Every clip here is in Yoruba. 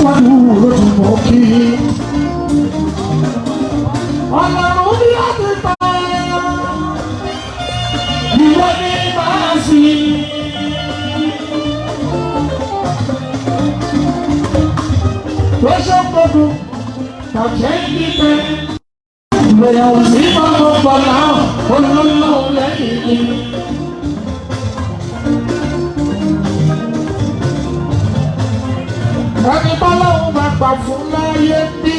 aṣíwájú ló ti mọ̀ kí. Ọlọ́run ní láti pa ìwọ ní máa sí. Lọ́sọ̀ gbogbo tàjẹ́ ìdíje ìgbéyàwó sí gbogbo gbọ̀nà olólùwò lẹ́yìn. Ẹni bọ́lọ́hún bá gbà fún láyé bí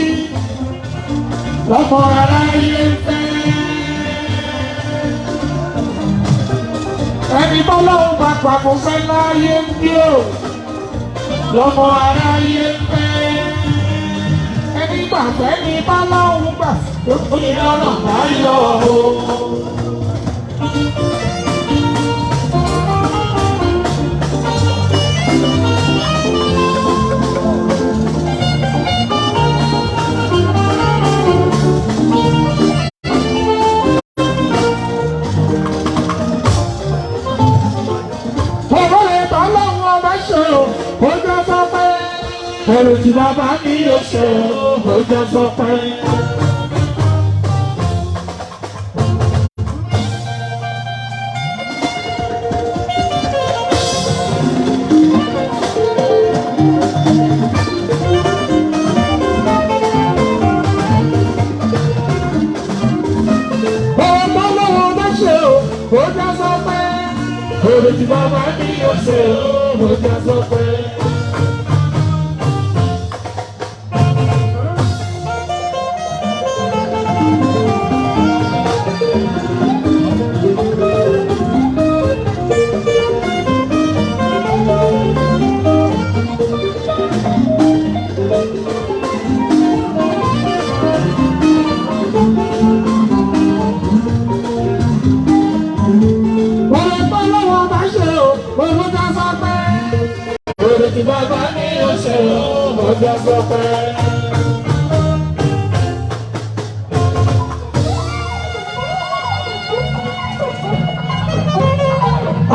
lọ́mọ aráyé fẹ́. Ẹni bọ́lọ́hún bá gbà fún fẹ́ láyé bí ó lọ́mọ aráyé fẹ́. Ẹni gbàgbẹ́ ni bọ́lọ́hún gbà tó ní lọ́nà láyọ̀ o. Ẹ̀rù tí bàbá mi yóò ṣe ó jẹ́ sọ pé. Ọmọ lọ́wọ́ bá ṣe ó jẹ́ sọ pé. Ẹ̀rù tí bàbá mi yóò ṣe ó jẹ́ sọ pé. Bàbá mi ò ṣe ọjọ́ sọ pé.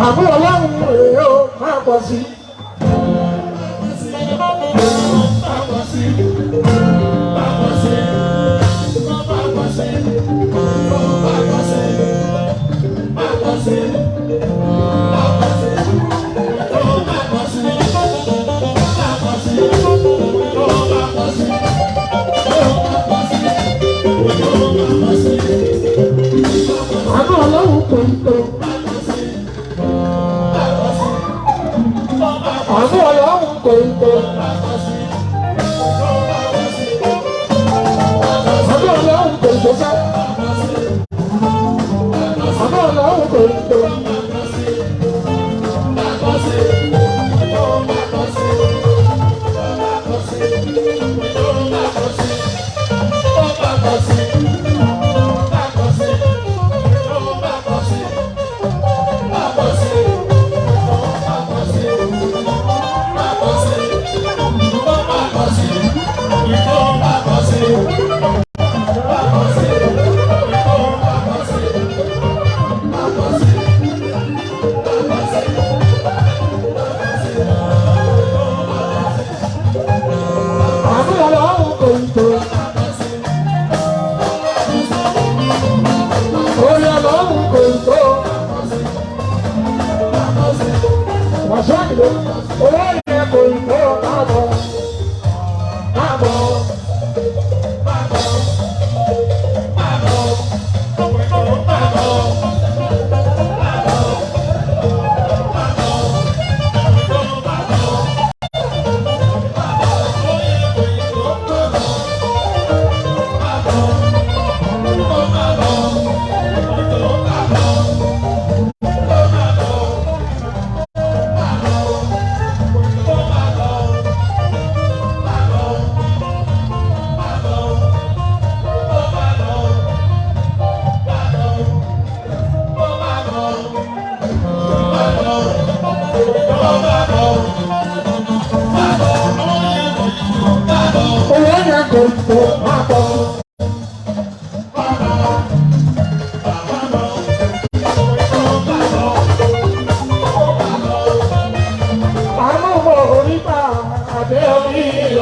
Àbúrò ọlọ́run rèé o máa pọ̀ sí. Àbúrò ọlọ́run kò ń tó. Àbúrò ọlọ́run kò ń tó sá. Àbúrò ọlọ́run kò ń tó.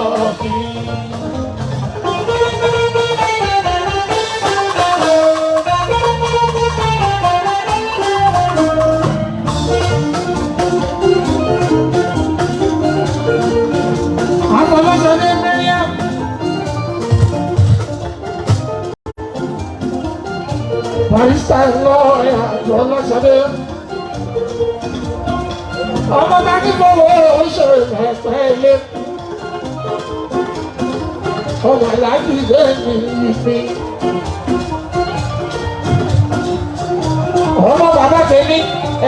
ọ̀kìn. Barista lọ́ọ̀yà lọ́lọ́sọdé. Ọmọ bá ní fọwọ́ oṣù ẹ̀pẹ́ ilé. Ọmọ aláàbí lẹ́yìn ìpín. Ọmọ bàbá tèmi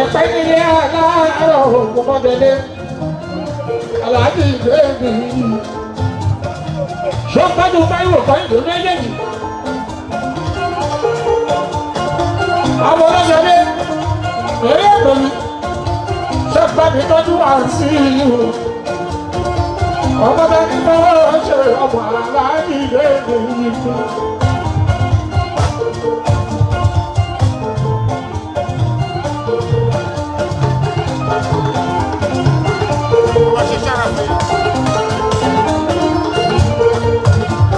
ẹ̀pẹ́ nílé aláàárọ̀ ògùnmọ́dẹ́dẹ́. Aláàbí lẹ́yìn. Ṣọ́pẹ́dù báyìí wò kọ́ ìlú méjèèjì. Àwọn ọlọ́sọdé eré pẹ̀lú ṣẹ́pẹ́bí tọ́jú àǹsí ìhù ọmọdé ní bọ́ọ̀ ṣe ọmọ aláàbí lẹ́yìn ìlú.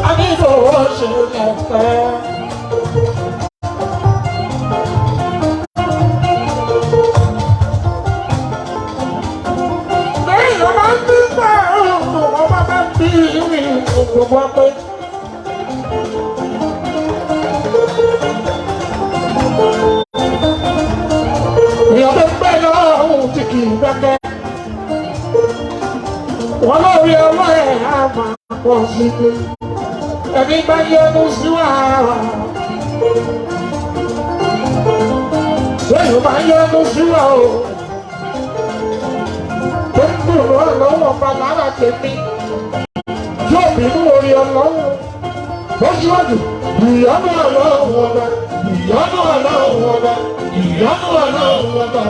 A ní ìfowó ṣe ẹ̀fẹ́. Gbogbo apẹ. Èèyàn tó gbẹ́ lọ́rùn tí kì í gbẹ́kẹ́. Wọ́n lórí ọwọ́ ẹ̀ á máa pọ̀ sí i. Ẹni bá yọnu sí wàhálà. Lẹ́yìn bá yọnu sí wàhálà. Tó ń dùn lọ́wọ́ padà tèmi. Yóò bínú orí ọlọ́run lójúwájú ìyọ́nú ọlọ́run ọba ìyọ́nú ọlọ́run ọba ìyọ́nú ọlọ́run ọba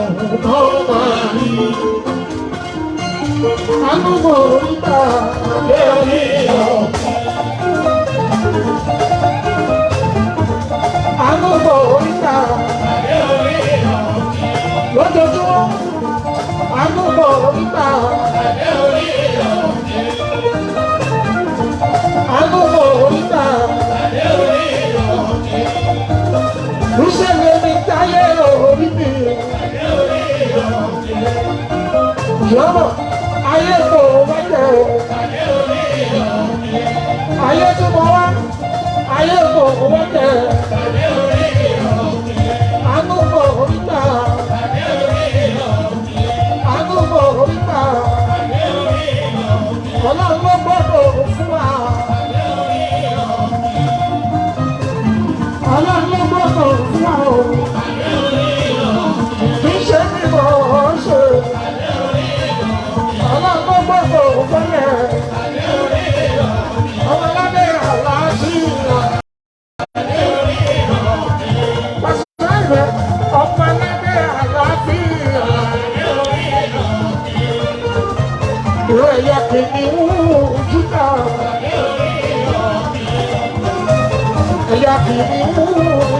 òun náà máa rí. Anúgbò oríta àdé orí ọ̀kìn. Anúgbò oríta àdé orí ọ̀kìn. Lójoojúmọ́ anúgbò oríta àdé orí ọ̀kìn. Anúgbò oríta àdé orí ọ̀kìn. Lúṣẹ̀lẹ̀ mi táyé orí mi àdé orí ọ̀kìn. Yọ̀bọ̀ ayé kò wájẹ̀ àdé orí ọ̀kìn. Ayé tí mo wá ayé kò wájẹ̀ àdé orí ọ̀kìn. Anúgbò oríta àdé orí ọ̀kìn. Anúgbò oríta àdé orí ọ̀kìn. Ọlọ́run ló gbọ́dọ̀ fún wa. Ọlọ́run ló gbọ́dọ̀ fún wa o. Kì í ṣe bí mo ṣe. Ọlọ́run ló gbọ́dọ̀ fọ́lẹ̀. Ọmọ lábẹ́ àlàáfíà. Pàṣẹ rẹ̀ ọmọ lábẹ́ àlàáfíà. Ìwé ẹ̀yà kìnìún Júdà. Ẹ̀yà kìnìún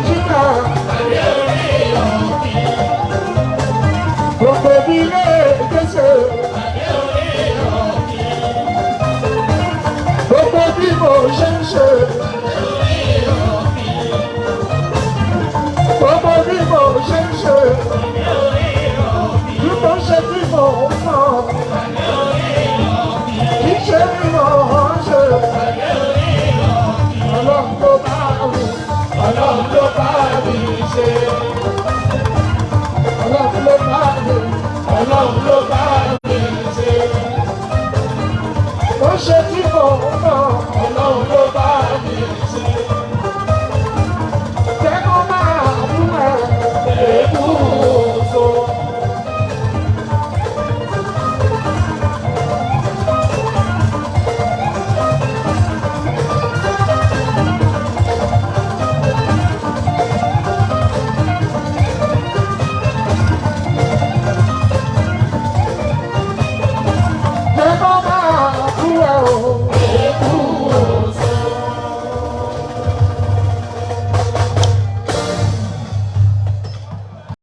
Júdà. Gbogbo ìdílé Jésù. Gbogbo bí mo ṣe ń ṣe. Gbogbo bí mo ṣe ń ṣe. Bí mo ṣe bí mo ń mọ̀. Kì í ṣe bí mo ń ṣe. Ọlọ́run ló bá mi. Ọlọ́run ló bá mi ṣe. Ọlọ́run ló bá mi. Ọlọ́run ló bá mi ṣe. Ó ṣe tí